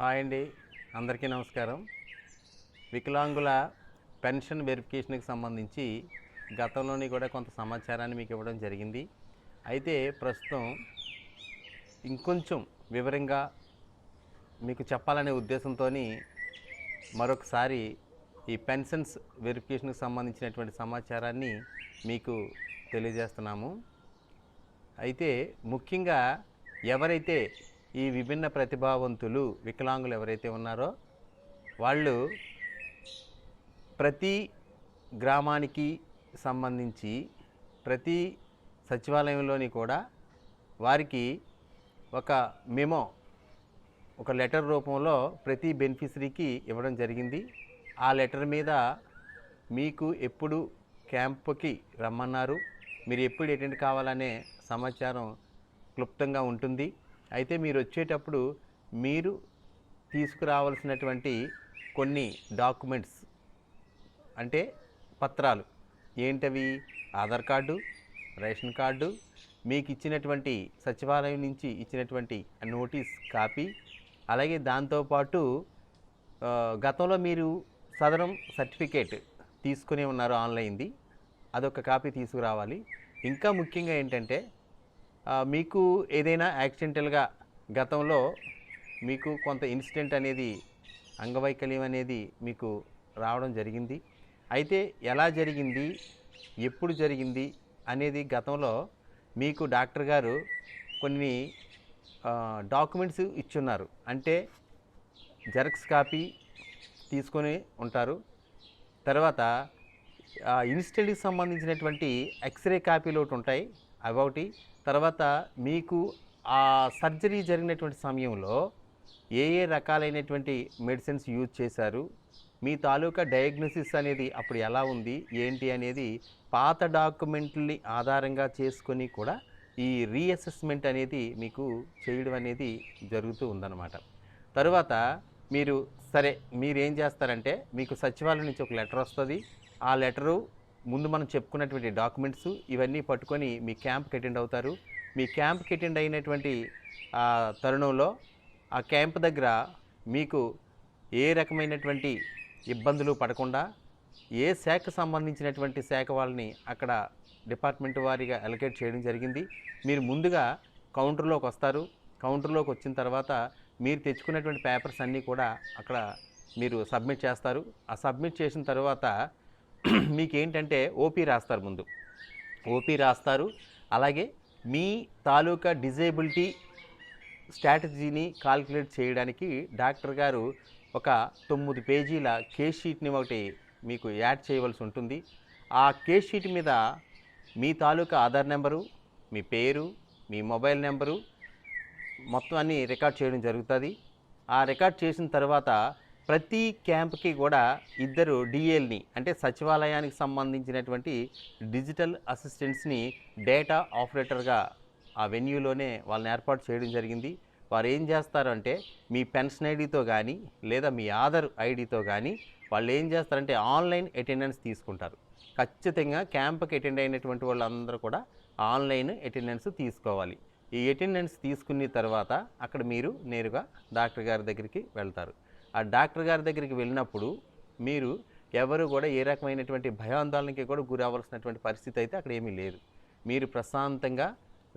Hi అండి, అందరికీ నమస్కారం. వికలాంగుల పెన్షన్ వెరిఫికేషన్కి సంబంధించి గతంలోని కూడా కొంత సమాచారాన్ని మీకు ఇవ్వడం జరిగింది. అయితే ప్రస్తుతం ఇంకొంచెం వివరంగా మీకు చెప్పాలనే ఉద్దేశంతో మరొకసారి ఈ పెన్షన్స్ వెరిఫికేషన్కి సంబంధించినటువంటి సమాచారాన్ని మీకు తెలియజేస్తున్నాము. అయితే ముఖ్యంగా ఎవరైతే ఈ విభిన్న ప్రతిభావంతులు వికలాంగులు ఎవరైతే ఉన్నారో వాళ్ళు ప్రతి గ్రామానికి సంబంధించి ప్రతి సచివాలయంలోని కూడా వారికి ఒక మెమో, ఒక లెటర్ రూపంలో ప్రతి బెనిఫిషరీకి ఇవ్వడం జరిగింది. ఆ లెటర్ మీద మీకు ఎప్పుడు క్యాంపుకి రమ్మన్నారు, మీరు ఎప్పుడు అటెండ్ కావాలనే సమాచారం క్లుప్తంగా ఉంటుంది. అయితే మీరు వచ్చేటప్పుడు మీరు తీసుకురావాల్సినటువంటి కొన్ని డాక్యుమెంట్స్ అంటే పత్రాలు ఏంటవి? ఆధార్ కార్డు, రేషన్ కార్డు, మీకు ఇచ్చినటువంటి సచివాలయం నుంచి ఇచ్చినటువంటి నోటీస్ కాపీ, అలాగే దాంతోపాటు గతంలో మీరు సదరం సర్టిఫికేట్ తీసుకునే ఉన్నారు ఆన్లైన్ది, అదొక కాపీ తీసుకురావాలి. ఇంకా ముఖ్యంగా ఏంటంటే మీకు ఏదైనా యాక్సిడెంటల్గా గతంలో మీకు కొంత ఇన్సిడెంట్ అనేది, అంగవైకల్యం అనేది మీకు రావడం జరిగింది. అయితే ఎలా జరిగింది, ఎప్పుడు జరిగింది అనేది గతంలో మీకు డాక్టర్ గారు కొన్ని డాక్యుమెంట్స్ ఇచ్చున్నారు. అంటే జెరాక్స్ కాపీ తీసుకొని ఉంటారు. తర్వాత ఇన్సిడెంట్కి సంబంధించినటువంటి ఎక్స్రే కాపీలు ఒకటి ఉంటాయి, అవి ఒకటి. తర్వాత మీకు ఆ సర్జరీ జరిగినటువంటి సమయంలో ఏ ఏ రకాలైనటువంటి మెడిసిన్స్ యూజ్ చేశారు, మీ తాలూకా డయాగ్నోసిస్ అనేది అప్పుడు ఎలా ఉంది ఏంటి అనేది పాత డాక్యుమెంట్ని ఆధారంగా చేసుకొని కూడా ఈ రీఅసెస్మెంట్ అనేది మీకు చేయడం అనేది జరుగుతూ ఉందన్నమాట. తర్వాత మీరు ఏం చేస్తారంటే, మీకు సచివాలయం నుంచి ఒక లెటర్ వస్తుంది. ఆ లెటరు ముందు మనం చెప్పుకున్నటువంటి డాక్యుమెంట్స్ ఇవన్నీ పట్టుకొని మీ క్యాంప్కి అటెండ్ అవుతారు. మీ క్యాంప్కి అటెండ్ అయినటువంటి తరుణంలో ఆ క్యాంప్ దగ్గర మీకు ఏ రకమైనటువంటి ఇబ్బందులు పడకుండా ఏ శాఖకు సంబంధించినటువంటి శాఖ వాళ్ళని అక్కడ డిపార్ట్మెంట్ వారీగా అలొకేట్ చేయడం జరిగింది. మీరు ముందుగా కౌంటర్లోకి వస్తారు. కౌంటర్లోకి వచ్చిన తర్వాత మీరు తెచ్చుకున్నటువంటి పేపర్స్ అన్నీ కూడా అక్కడ మీరు సబ్మిట్ చేస్తారు. ఆ సబ్మిట్ చేసిన తర్వాత మీకేంటంటే ఓపీ రాస్తారు. ముందు ఓపీ రాస్తారు. అలాగే మీ తాలూకా డిజేబిలిటీ స్ట్రాటజీని కాల్కులేట్ చేయడానికి డాక్టర్ గారు ఒక 9 పేజీల కేస్ షీట్ని ఒకటి మీకు యాడ్ చేయవలసి ఉంటుంది. ఆ కేస్ షీట్ మీద మీ తాలూకా ఆధార్ నెంబరు, మీ పేరు, మీ మొబైల్ నెంబరు మొత్తం అన్నీ రికార్డ్ చేయడం జరుగుతుంది. ఆ రికార్డ్ చేసిన తర్వాత ప్రతి క్యాంప్కి కూడా 2 డిఎల్ని అంటే సచివాలయానికి సంబంధించినటువంటి డిజిటల్ అసిస్టెంట్స్ని డేటా ఆపరేటర్గా ఆ వెన్యూలోనే వాళ్ళని ఏర్పాటు చేయడం జరిగింది. వారు ఏం చేస్తారంటే మీ పెన్షన్ ఐడితో కానీ లేదా మీ ఆధార్ ఐడితో కానీ వాళ్ళు ఏం చేస్తారంటే ఆన్లైన్ అటెండెన్స్ తీసుకుంటారు. ఖచ్చితంగా క్యాంప్కి అటెండ్ అయినటువంటి వాళ్ళందరూ కూడా ఆన్లైన్ అటెండెన్స్ తీసుకోవాలి. ఈ అటెండెన్స్ తీసుకున్న తర్వాత అక్కడ మీరు నేరుగా డాక్టర్ గారి దగ్గరికి వెళ్తారు. ఆ డాక్టర్ గారి దగ్గరికి వెళ్ళినప్పుడు మీరు ఎవరు కూడా ఏ రకమైనటువంటి భయాందోళనకి కూడా గురి అవ్వాల్సినటువంటి పరిస్థితి అయితే అక్కడ ఏమీ లేదు. మీరు ప్రశాంతంగా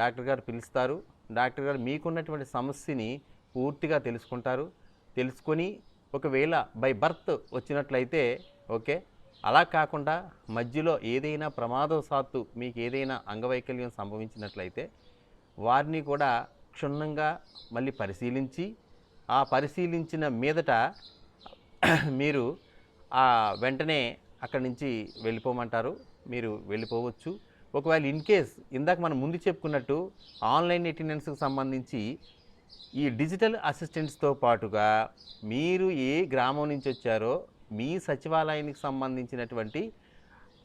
డాక్టర్ గారు పిలుస్తారు. డాక్టర్ గారు మీకున్నటువంటి సమస్యని పూర్తిగా తెలుసుకుంటారు. తెలుసుకొని ఒకవేళ బై బర్త్ వచ్చినట్లయితే ఓకే, అలా కాకుండా మధ్యలో ఏదైనా ప్రమాదవశాత్తు మీకు ఏదైనా అంగవైకల్యం సంభవించినట్లయితే వారిని కూడా క్షుణ్ణంగా మళ్ళీ పరిశీలించి ఆ పరిశీలించిన మీదట మీరు వెంటనే అక్కడి నుంచి వెళ్ళిపోమంటారు. మీరు వెళ్ళిపోవచ్చు. ఒకవేళ ఇన్ కేస్ ఇందాక మనం ముందు చెప్పుకున్నట్టు ఆన్లైన్ అటెండెన్స్కి సంబంధించి ఈ డిజిటల్ అసిస్టెంట్స్తో పాటుగా మీరు ఏ గ్రామం నుంచి వచ్చారో మీ సచివాలయానికి సంబంధించినటువంటి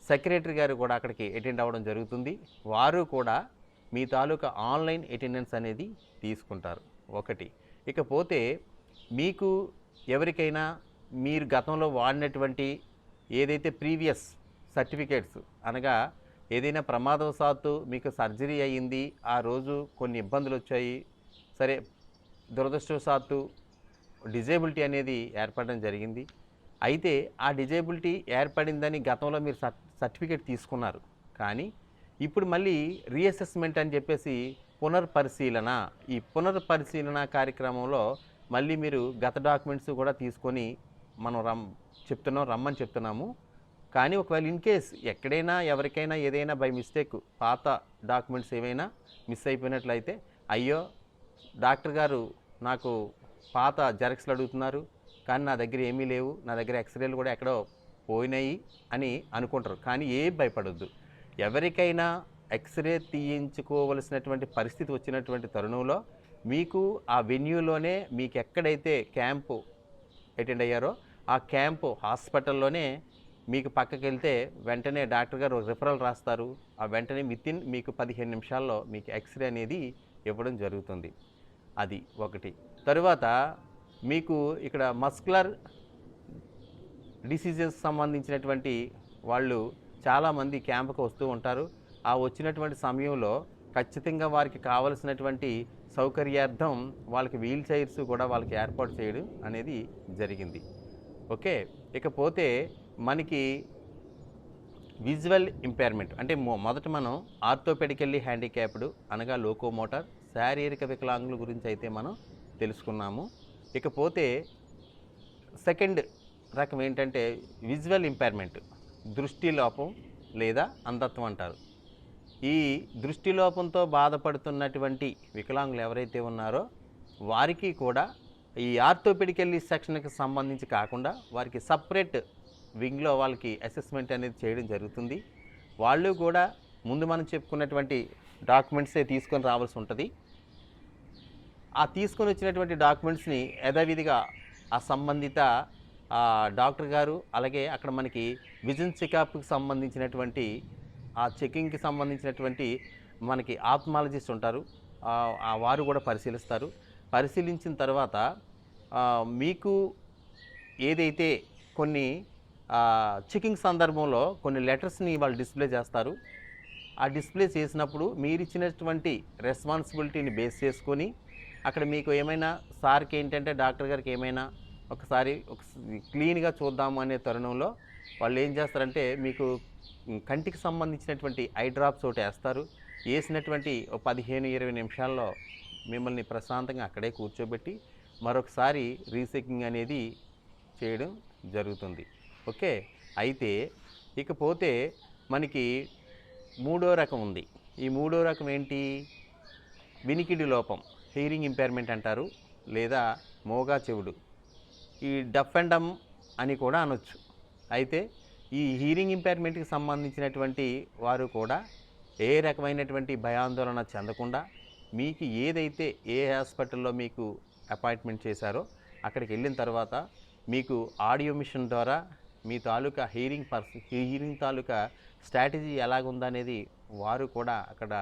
సెక్రటరీ గారు కూడా అక్కడికి అటెండ్ అవ్వడం జరుగుతుంది. వారు కూడా మీ తాలూకా ఆన్లైన్ అటెండెన్స్ అనేది తీసుకుంటారు. ఒకటి. ఇకపోతే మీకు ఎవరికైనా మీరు గతంలో వాడినటువంటి ఏదైతే ప్రీవియస్ సర్టిఫికేట్స్ అనగా ఏదైనా ప్రమాదవశాత్తు మీకు సర్జరీ అయ్యింది, ఆ రోజు కొన్ని ఇబ్బందులు వచ్చాయి, సరే దురదృష్టవశాత్తు డిజేబిలిటీ అనేది ఏర్పడడం జరిగింది. అయితే ఆ డిజేబిలిటీ ఏర్పడిందని గతంలో మీరు సర్టిఫికేట్ తీసుకున్నారు. కానీ ఇప్పుడు మళ్ళీ రీఅసెస్మెంట్ అని చెప్పేసి పునర్పరిశీలన, ఈ పునర్పరిశీలన కార్యక్రమంలో మళ్ళీ మీరు గత డాక్యుమెంట్స్ కూడా తీసుకొని మనం రమ్మని చెప్తున్నాము. కానీ ఒకవేళ ఇన్ కేస్ ఎక్కడైనా ఎవరికైనా ఏదైనా బై మిస్టేక్ పాత డాక్యుమెంట్స్ ఏమైనా మిస్ అయిపోయినట్లయితే, అయ్యో డాక్టర్ గారు నాకు పాత జెరాక్స్లు అడుగుతున్నారు కానీ నా దగ్గర ఏమీ లేవు, నా దగ్గర ఎక్స్రేలు కూడా ఎక్కడో పోయినాయి అని అనుకుంటారు. కానీ ఏం భయపడొద్దు. ఎవరికైనా ఎక్స్రే తీయించుకోవలసినటువంటి పరిస్థితి వచ్చినటువంటి తరుణంలో మీకు ఆ వెన్యూలోనే మీకు ఎక్కడైతే క్యాంపు అటెండ్ అయ్యారో ఆ క్యాంపు హాస్పిటల్లోనే మీకు పక్కకి వెళ్తే వెంటనే డాక్టర్ గారు రిఫరల్ రాస్తారు. ఆ వెంటనే వితిన్ మీకు 15 నిమిషాల్లో మీకు ఎక్స్రే అనేది ఇవ్వడం జరుగుతుంది. అది ఒకటి. తరువాత మీకు ఇక్కడ మస్కులర్ డిసీజెస్ సంబంధించినటువంటి వాళ్ళు చాలామంది క్యాంపుకు వస్తూ ఉంటారు. ఆ వచ్చినటువంటి సమయంలో ఖచ్చితంగా వారికి కావలసినటువంటి సౌకర్యార్థం వాళ్ళకి వీల్ చైర్స్ కూడా వాళ్ళకి ఏర్పాటు చేయడం అనేది జరిగింది. ఓకే. ఇకపోతే మనకి విజువల్ ఇంపైర్మెంట్ అంటే మొదట మనం ఆర్థోపెడికల్లీ హ్యాండిక్యాప్డ్ అనగా లోకోమోటార్ శారీరక వికలాంగుల గురించి అయితే మనం తెలుసుకున్నాము. ఇకపోతే సెకండ్ రకం ఏంటంటే విజువల్ ఇంపైర్మెంట్, దృష్టి లోపం లేదా అంధత్వం అంటారు. ఈ దృష్టి లోపంతో బాధపడుతున్నటువంటి వికలాంగులు ఎవరైతే ఉన్నారో వారికి కూడా ఈ ఆర్థోపెడికల్లీ సెక్షన్కి సంబంధించి కాకుండా వారికి సపరేట్ వింగ్లో వాళ్ళకి అసెస్మెంట్ అనేది చేయడం జరుగుతుంది. వాళ్ళు కూడా ముందు మనం చెప్పుకున్నటువంటి డాక్యుమెంట్సే తీసుకొని రావాల్సి ఉంటుంది. ఆ తీసుకొని వచ్చినటువంటి డాక్యుమెంట్స్ని యథావిధిగా ఆ సంబంధిత డాక్టర్ గారు అలాగే అక్కడ మనకి విజన్ చెకప్కి సంబంధించినటువంటి ఆ చెకింగ్కి సంబంధించినటువంటి మనకి ఆప్థమాలజిస్ట్ ఉంటారు, వారు కూడా పరిశీలిస్తారు. పరిశీలించిన తర్వాత మీకు ఏదైతే కొన్ని చెకింగ్ సందర్భంలో కొన్ని లెటర్స్ని వాళ్ళు డిస్ప్లే చేస్తారు. ఆ డిస్ప్లే చేసినప్పుడు మీరు ఇచ్చినటువంటి రెస్పాన్సిబిలిటీని బేస్ చేసుకొని అక్కడ మీకు ఏమైనా సార్కి ఏంటంటే డాక్టర్ గారికి ఏమైనా ఒకసారి క్లీన్గా చూద్దాము అనే తరుణంలో వాళ్ళు ఏం చేస్తారంటే మీకు కంటికి సంబంధించినటువంటి ఐ డ్రాప్స్ ఒకటి వేస్తారు. వేసినటువంటి 15-20 నిమిషాల్లో మిమ్మల్ని ప్రశాంతంగా అక్కడే కూర్చోబెట్టి మరొకసారి రీచెకింగ్ అనేది చేయడం జరుగుతుంది. ఓకే. అయితే ఇకపోతే మనకి మూడో రకం ఉంది. ఈ మూడో రకం ఏంటి? వినికిడి లోపం, హియరింగ్ ఇంపైర్మెంట్ అంటారు లేదా మోగా చెవుడు, ఈ డఫ్ అండ్ డమ్ అని కూడా అనొచ్చు. అయితే ఈ హియరింగ్ ఇంపైర్మెంట్కి సంబంధించినటువంటి వారు కూడా ఏ రకమైనటువంటి భయాందోళన చెందకుండా మీకు ఏదైతే ఏ హాస్పిటల్లో మీకు అపాయింట్మెంట్ చేశారో అక్కడికి వెళ్ళిన తర్వాత మీకు ఆడియో మిషన్ ద్వారా మీ తాలూకా హీరింగ్ తాలూకా స్ట్రాటజీ ఎలాగుందనేది వారు కూడా అక్కడ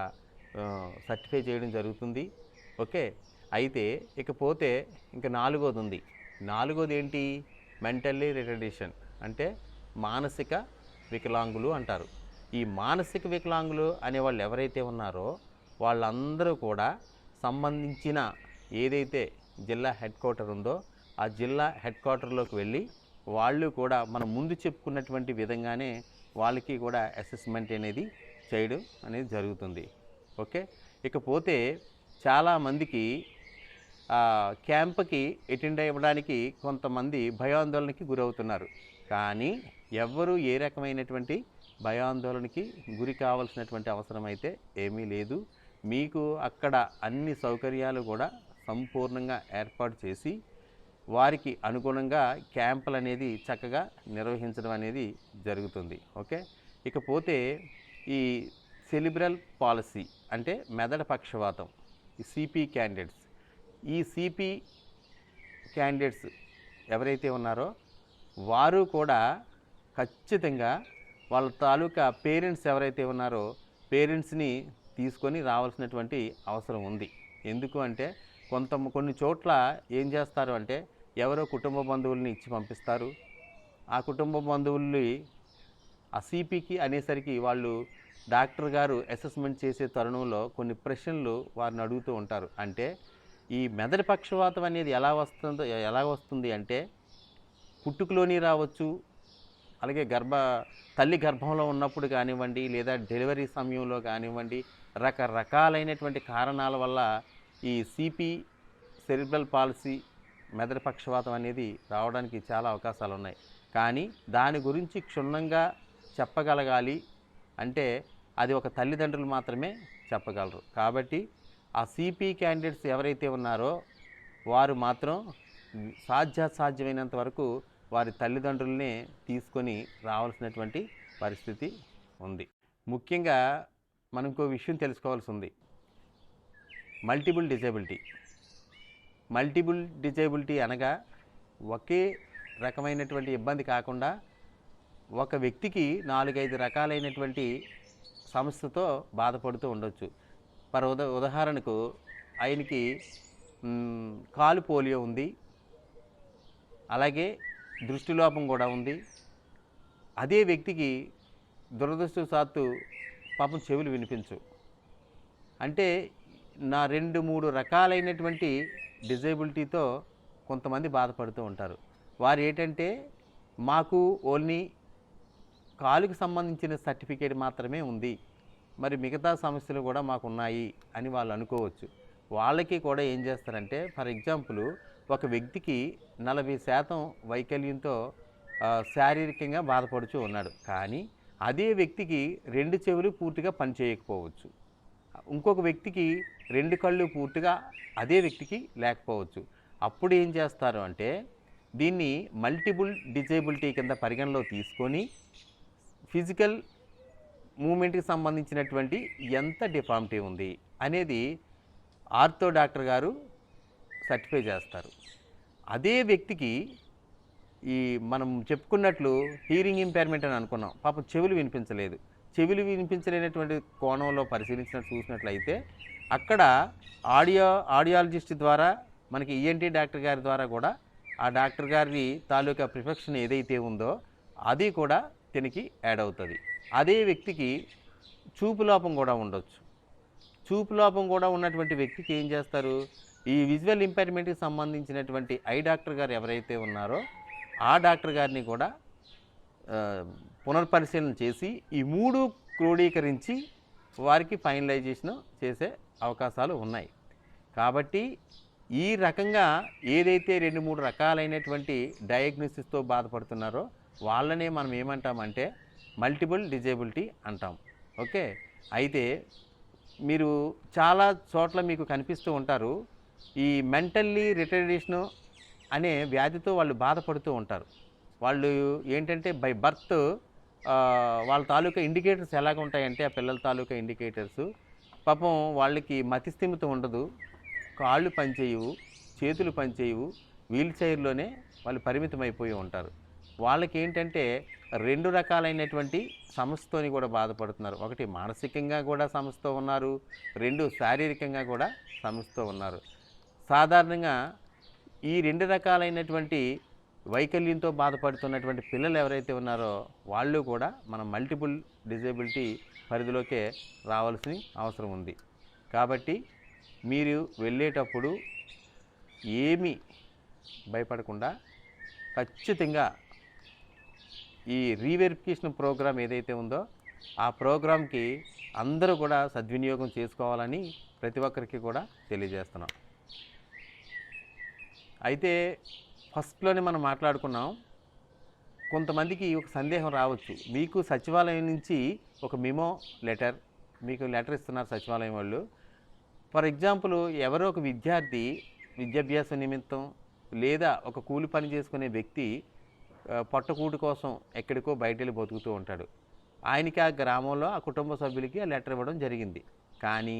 సర్టిఫై చేయడం జరుగుతుంది. ఓకే. అయితే ఇకపోతే ఇంకా నాలుగోది ఉంది. నాలుగోది ఏంటి? మెంటల్లీ రిటర్డేషన్ అంటే మానసిక వికలాంగులు అంటారు. ఈ మానసిక వికలాంగులు అనేవాళ్ళు ఎవరైతే ఉన్నారో వాళ్ళందరూ కూడా సంబంధించిన ఏదైతే జిల్లా హెడ్ క్వార్టర్ ఉందో ఆ జిల్లా హెడ్ క్వార్టర్లోకి వెళ్ళి వాళ్ళు కూడా మనం ముందు చెప్పుకున్నటువంటి విధంగానే వాళ్ళకి కూడా అసెస్మెంట్ అనేది చేయడం అనేది జరుగుతుంది. ఓకే. ఇకపోతే చాలామందికి క్యాంప్కి అటెండ్ అవ్వడానికి కొంతమంది భయాందోళనకి గురవుతున్నారు. కానీ ఎవ్వరూ ఏ రకమైనటువంటి భయాందోళనకి గురి కావాల్సినటువంటి అవసరం అయితే ఏమీ లేదు. మీకు అక్కడ అన్ని సౌకర్యాలు కూడా సంపూర్ణంగా ఏర్పాటు చేసి వారికి అనుగుణంగా క్యాంపులు అనేది చక్కగా నిర్వహించడం అనేది జరుగుతుంది. ఓకే. ఇకపోతే ఈ సెరిబ్రల్ పాలసీ అంటే మెదడు పక్షవాతం, ఈ సిపి క్యాండిడేట్స్, ఈ సిపి క్యాండిడేట్స్ ఎవరైతే ఉన్నారో వారు కూడా ఖచ్చితంగా వాళ్ళ తాలూకా పేరెంట్స్ ఎవరైతే ఉన్నారో పేరెంట్స్ని తీసుకొని రావాల్సినటువంటి అవసరం ఉంది. ఎందుకు అంటే కొన్ని చోట్ల ఏం చేస్తారు అంటే ఎవరో కుటుంబ బంధువుల్ని ఇచ్చి పంపిస్తారు. ఆ కుటుంబ బంధువుల్ని ఆ సిపికి అనేసరికి వాళ్ళు డాక్టర్ గారు అసెస్మెంట్ చేసే తరుణంలో కొన్ని ప్రశ్నలు వారిని అడుగుతూ ఉంటారు. అంటే ఈ మెదడు పక్షవాతం అనేది ఎలా వస్తుంది అంటే పుట్టుకలోని రావచ్చు, అలాగే తల్లి గర్భంలో ఉన్నప్పుడు కానివ్వండి, లేదా డెలివరీ సమయంలో కానివ్వండి, రకరకాలైనటువంటి కారణాల వల్ల ఈ సిపి, సెరిబ్రల్ పాలసీ, మెదడు పక్షవాతం అనేది రావడానికి చాలా అవకాశాలు ఉన్నాయి. కానీ దాని గురించి క్షుణ్ణంగా చెప్పగలగాలి అంటే అది ఒక తల్లిదండ్రులు మాత్రమే చెప్పగలరు. కాబట్టి ఆ సిపి క్యాండిడేట్స్ ఎవరైతే ఉన్నారో వారు మాత్రం సాధ్యమైనంత వరకు వారి తల్లిదండ్రులనే తీసుకొని రావాల్సినటువంటి పరిస్థితి ఉంది. ముఖ్యంగా మనం ఇంకో విషయం తెలుసుకోవాల్సి ఉంది. మల్టిపుల్ డిజేబిలిటీ అనగా ఒకే రకమైనటువంటి ఇబ్బంది కాకుండా ఒక వ్యక్తికి 4-5 రకాలైనటువంటి సమస్యతో బాధపడుతూ ఉండొచ్చు. ఉదాహరణకు ఆయనకి కాలు పోలియో ఉంది, అలాగే దృష్టిలోపం కూడా ఉంది. అదే వ్యక్తికి దురదృష్టవశాత్తు పాపం చెవులు వినిపించు. అంటే 2-3 రకాలైనటువంటి డిజేబిలిటీతో కొంతమంది బాధపడుతూ ఉంటారు. వారు ఏంటంటే మాకు ఓన్లీ కాలుకి సంబంధించిన సర్టిఫికేట్ మాత్రమే ఉంది, మరి మిగతా సమస్యలు కూడా మాకు ఉన్నాయి అని వాళ్ళు అనుకోవచ్చు. వాళ్ళకి కూడా ఏం చేస్తారంటే, ఫర్ ఎగ్జాంపుల్ ఒక వ్యక్తికి 40% వైకల్యంతో శారీరకంగా బాధపడుతూ ఉన్నాడు, కానీ అదే వ్యక్తికి 2 చెవులు పూర్తిగా పనిచేయకపోవచ్చు. ఇంకొక వ్యక్తికి 2 కళ్ళు పూర్తిగా అదే వ్యక్తికి లేకపోవచ్చు. అప్పుడు ఏం చేస్తారు అంటే దీన్ని మల్టిపుల్ డిజేబిలిటీ కింద పరిగణలో తీసుకొని ఫిజికల్ మూమెంట్కి సంబంధించినటువంటి ఎంత డిఫార్మిటీ ఉంది అనేది ఆర్థో డాక్టర్ గారు సర్టిఫై చేస్తారు. అదే వ్యక్తికి ఈ మనం చెప్పుకున్నట్లు హీరింగ్ ఇంపైర్మెంట్ అని అనుకున్నాం, పాపం చెవులు వినిపించలేనటువంటి కోణంలో చూసినట్లయితే అక్కడ ఆడియాలజిస్ట్ ద్వారా మనకి ఈఎన్టీ డాక్టర్ గారి ద్వారా కూడా ఆ డాక్టర్ గారి తాలూకా ప్రిఫెక్షన్ ఏదైతే ఉందో అది కూడా దీనికి యాడ్ అవుతుంది. అదే వ్యక్తికి చూపు లోపం కూడా ఉండొచ్చు. చూపు లోపం కూడా ఉన్నటువంటి వ్యక్తికి ఏం చేస్తారు, ఈ విజువల్ ఇంపైర్మెంట్కి సంబంధించినటువంటి ఐ డాక్టర్ గారు ఎవరైతే ఉన్నారో ఆ డాక్టర్ గారిని కూడా పునర్పరిశీలన చేసి ఈ 3 క్రోడీకరించి వారికి ఫైనలైజేషన్ చేసే అవకాశాలు ఉన్నాయి. కాబట్టి ఈ రకంగా ఏదైతే 2-3 రకాలైనటువంటి డయాగ్నోసిస్తో బాధపడుతున్నారో వాళ్ళనే మనం ఏమంటామంటే మల్టిపుల్ డిజేబిలిటీ అంటాం. ఓకే, అయితే మీరు చాలా చోట్ల మీకు కనిపిస్తూ ఉంటారు, ఈ మెంటల్లీ రిటార్డేషన్ అనే వ్యాధితో వాళ్ళు బాధపడుతూ ఉంటారు. వాళ్ళు ఏంటంటే బై బర్త్ వాళ్ళ తాలూకా ఇండికేటర్స్ ఎలాగ ఉంటాయంటే ఆ పిల్లల తాలూకా ఇండికేటర్స్ పాపం వాళ్ళకి మతిస్థిమితం ఉండదు, కాళ్ళు పనిచేయవు, చేతులు పనిచేయవు, వీల్ చైర్లోనే వాళ్ళు పరిమితం అయిపోయి ఉంటారు. వాళ్ళకి ఏంటంటే 2 రకాలైనటువంటి సమస్యతోని కూడా బాధపడుతున్నారు. ఒకటి మానసికంగా కూడా సమస్యతో ఉన్నారు, 2 శారీరకంగా కూడా సమస్యతో ఉన్నారు. సాధారణంగా ఈ 2 రకాలైనటువంటి వైకల్యంతో బాధపడుతున్నటువంటి పిల్లలు ఎవరైతే ఉన్నారో వాళ్ళు కూడా మనం మల్టిపుల్ డిజేబిలిటీ పరిధిలోకే రావాల్సిన అవసరం ఉంది. కాబట్టి మీరు వెళ్ళేటప్పుడు ఏమీ భయపడకుండా ఖచ్చితంగా ఈ రీవెరిఫికేషన్ ప్రోగ్రాం ఏదైతే ఉందో ఆ ప్రోగ్రాంకి అందరూ కూడా సద్వినియోగం చేసుకోవాలని ప్రతి ఒక్కరికి కూడా తెలియజేస్తున్నాం. అయితే ఫస్ట్లోనే మనం మాట్లాడుకున్నాం, కొంతమందికి ఒక సందేహం రావచ్చు, మీకు సచివాలయం నుంచి ఒక మెమో మీకు లెటర్ ఇస్తున్నారు సచివాలయం వాళ్ళు. ఫర్ ఎగ్జాంపుల్ ఎవరో ఒక విద్యార్థి విద్యాభ్యాసం నిమిత్తం లేదా ఒక కూలి పని చేసుకునే వ్యక్తి పొట్టకూటి కోసం ఎక్కడికో బయట వెళ్ళి బతుకుతూ ఉంటాడు. ఆయనకి ఆ గ్రామంలో ఆ కుటుంబ సభ్యులకి ఆ లెటర్ ఇవ్వడం జరిగింది, కానీ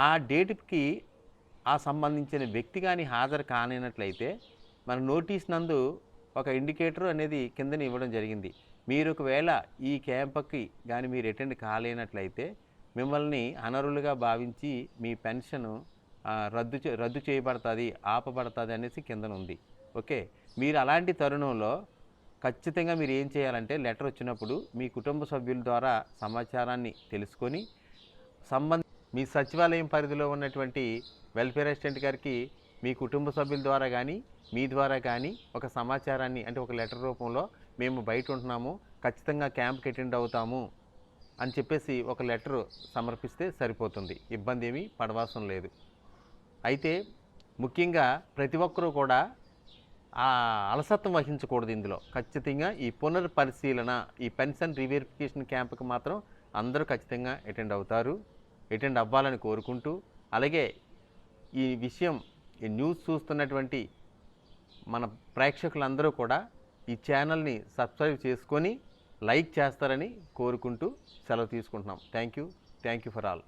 ఆ డేట్కి ఆ సంబంధించిన వ్యక్తి కానీ హాజరు కానినట్లయితే మన నోటీస్ నందు ఒక ఇండికేటర్ అనేది కిందని ఇవ్వడం జరిగింది. మీరు ఒకవేళ ఈ క్యాంప్కి కానీ మీరు అటెండ్ కాలేనట్లయితే మిమ్మల్ని అనర్హులుగా భావించి మీ పెన్షన్ రద్దు చేయబడుతుంది, ఆపబడుతుంది అనేసి కిందన ఉంది. ఓకే, మీరు అలాంటి తరుణంలో ఖచ్చితంగా మీరు ఏం చేయాలంటే లెటర్ వచ్చినప్పుడు మీ కుటుంబ సభ్యుల ద్వారా సమాచారాన్ని తెలుసుకొని మీ సచివాలయం పరిధిలో ఉన్నటువంటి వెల్ఫేర్ అసిస్టెంట్ గారికి మీ కుటుంబ సభ్యుల ద్వారా కానీ మీ ద్వారా కానీ ఒక సమాచారాన్ని అంటే ఒక లెటర్ రూపంలో మేము బయట ఉంటున్నాము, ఖచ్చితంగా క్యాంప్కి అటెండ్ అవుతాము అని చెప్పేసి ఒక లెటర్ సమర్పిస్తే సరిపోతుంది. ఇబ్బంది ఏమీ పడవలసిన లేదు. అయితే ముఖ్యంగా ప్రతి ఒక్కరూ కూడా ఆ అలసత్వం వహించకూడదు. ఇందులో ఖచ్చితంగా ఈ పునర్పరిశీలన, ఈ పెన్షన్ రీవెరిఫికేషన్ క్యాంప్కి మాత్రం అందరూ ఖచ్చితంగా అటెండ్ అవ్వాలని కోరుకుంటూ, అలాగే ఈ విషయం ఈ న్యూస్ చూస్తున్నటువంటి మన ప్రేక్షకులందరూ కూడా ఈ ఛానల్ని సబ్స్క్రైబ్ చేసుకొని లైక్ చేస్తారని కోరుకుంటూ సెలవు తీసుకుంటున్నాం. Thank you for all.